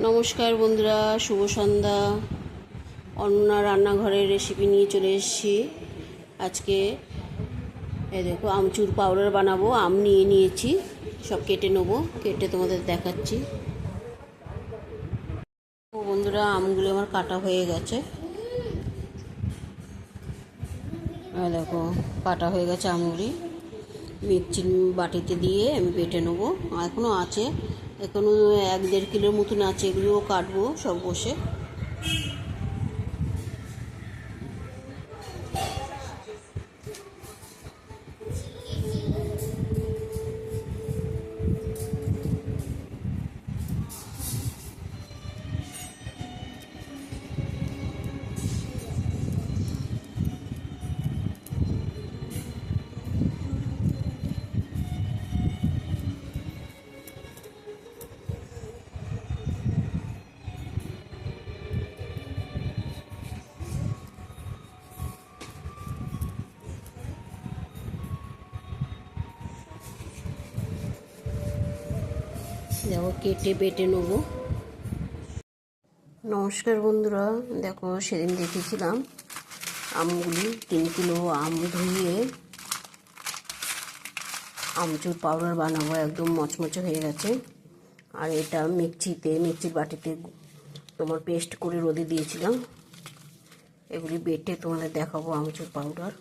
নমস্কার বন্ধুরা, শুভ সন্ধ্যা। অন্ননা রান্নাঘরের রেসিপি নিয়ে চলে এসেছি আজকে। এই দেখো, আমচুর পাউডার বানাবো। আম নিয়ে নিয়েছি, সব কেটে নেবো, কেটে তোমাদের দেখাচ্ছি। ও বন্ধুরা, আমগুলো আমার কাটা হয়ে গেছে। দেখো, কাটা হয়ে গেছে আমগুলি। মিক্সির বাটিতে দিয়ে আমি বেটে নেবো। এখনও আছে, এখনও 1-1.5 কিলোর মতন আছে। এগুলোও কাটবো সব বসে। দেখো, কেটে বেটে নেবো। নমস্কার বন্ধুরা, দেখো সেদিন দেখেছিলাম আমগুলি 3 কিলো আম ধুয়ে আমচুর পাউডার বানাবো। একদম মচমচে হয়ে গেছে। আর এটা মিক্সির বাটিতে তোমার পেস্ট করে রোদে দিয়েছিলাম। এগুলি বেটে তোমাদের দেখাবো আমচুর পাউডার।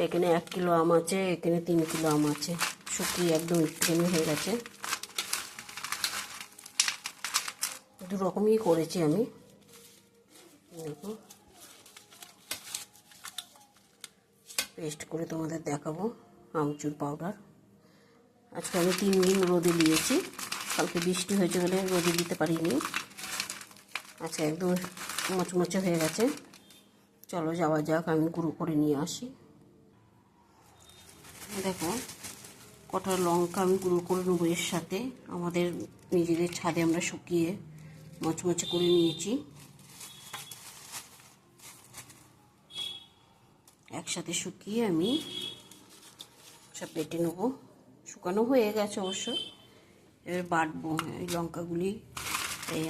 এখানে 1 কিলো আম আছে, এখানে 3 কিলো আম আছে। শুকিয়ে একদম একটুখানি হয়ে গেছে। দু রকমই করেছি আমি। দেখো, পেস্ট করে তোমাদের দেখাবো আমচুর পাউডার। আজকে আমি 3 দিন রোদে দিয়েছি। কালকে বৃষ্টি হয়েছে বলে রোদে দিতে পারিনি। আচ্ছা, একদম মচমচে হয়ে গেছে। চলো যাওয়া যাক, আমি গুঁড়ো করে নিয়ে আসি। দেখো, কটা লঙ্কা আমি গুঁড়ো করে নেবো এর সাথে। আমাদের নিজেদের ছাদে আমরা শুকিয়ে মচমচে করে নিয়েছি। একসাথে শুকিয়ে আমি সব বেটে নেবো। শুকানো হয়ে গেছে অবশ্য। এবার বাটবো এই লঙ্কাগুলি। এই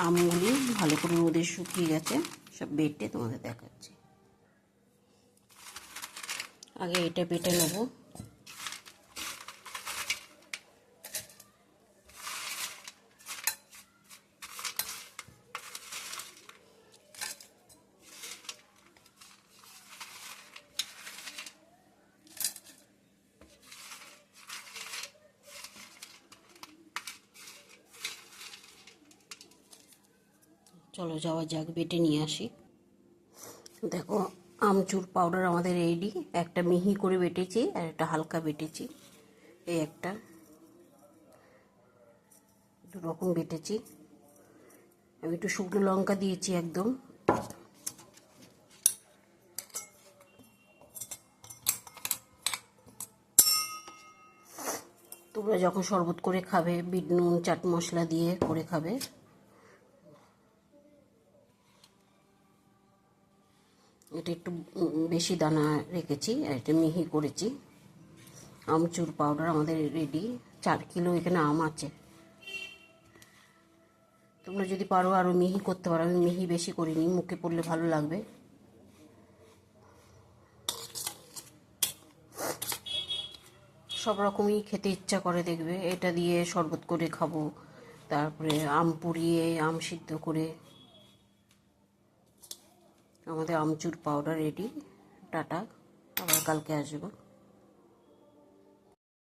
আমগুলি ভালো করে রোদে শুকিয়ে গেছে, সব বেটে তোমাদের দেখাচ্ছি। আগে এটা বেটে নেবো। চলো যাওয়া যাক, বেটে নিয়ে আসি। দেখো, আমচুর পাউডার আমাদের রেডি। একটা মিহি করে বেটেছি আর একটা হালকা বেটেছি। এই একটা, দু রকম বেটেছি। আমি একটু শুকনো লঙ্কা দিয়েছি একদম। তোমরা যখন শরবত করে খাবে, বিট নুন চাট মশলা দিয়ে করে খাবে। এটা একটু বেশি দানা রেখেছি আর এটা মিহি করেছি। আমচুর পাউডার আমাদের রেডি। 4 কিলো এখানে আম আছে। তোমরা যদি পারো আরও মিহি করতে পারো। আমি মিহি বেশি করিনি, মুখে পড়লে ভালো লাগবে। সব রকমই খেতে ইচ্ছা করে, দেখবে এটা দিয়ে শরবত করে খাবো, তারপরে আম পুড়িয়ে আম সিদ্ধ করে। আমাদের আমচুর পাউডার রেডি। টাটা, আবার কালকে আসবো।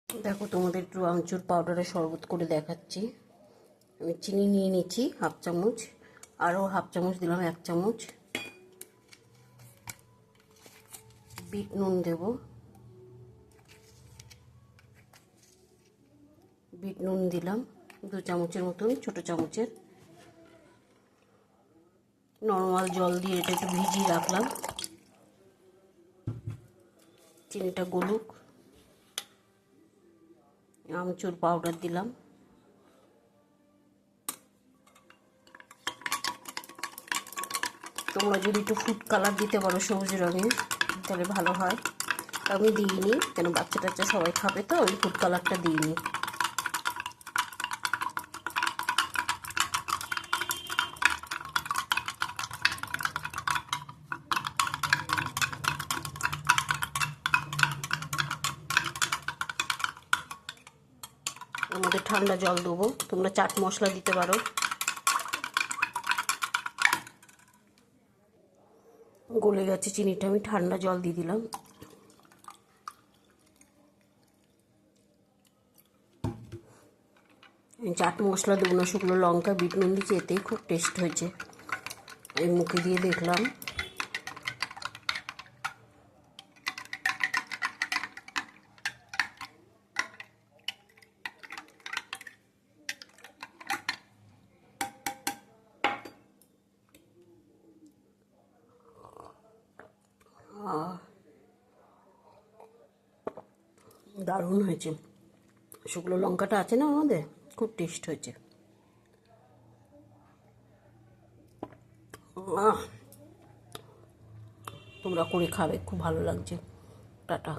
দেখো, তোমাদের একটু আমচুর পাউডারের শরবত করে দেখাচ্ছি। আমি চিনি নিয়ে নিচ্ছি 1/2 চামচ, আরও 1/2 চামচ দিলাম, 1 চামচ। বিট নুন দেব, বিট নুন দিলাম 2 চামচের মতন, ছোটো চামচের। নর্মাল জল দিয়ে এটা একটু ভিজিয়ে রাখলাম। চিনিটা গলুক। আমচুর পাউডার দিলাম। তোমরা যদি একটু ফুড কালার দিতে পারো সবুজ রঙের, তাহলে ভালো হয়। আমি দিইনি, কেন বাচ্চা টাচ্চা সবাই খাবে তো, ওই ফুড কালারটা দিইনি। ঠান্ডা জল দেবো, তোমরা চাট মশলা দিতে পারো। গলে গেছে চিনিটা, আমি ঠান্ডা জল দিয়ে দিলাম। চাট মশলা দেবো না, শুকনো লঙ্কা বিট নুন দিয়েছি, এতেই খুব টেস্ট হয়েছে। এই মুখে দিয়ে দেখলাম, দারুণ হয়েছে। শুকনো লঙ্কাটা আছে না আমাদের, খুব টেস্ট হয়েছে। তোমরা করে খাবে, খুব ভালো লাগছে। টাটা।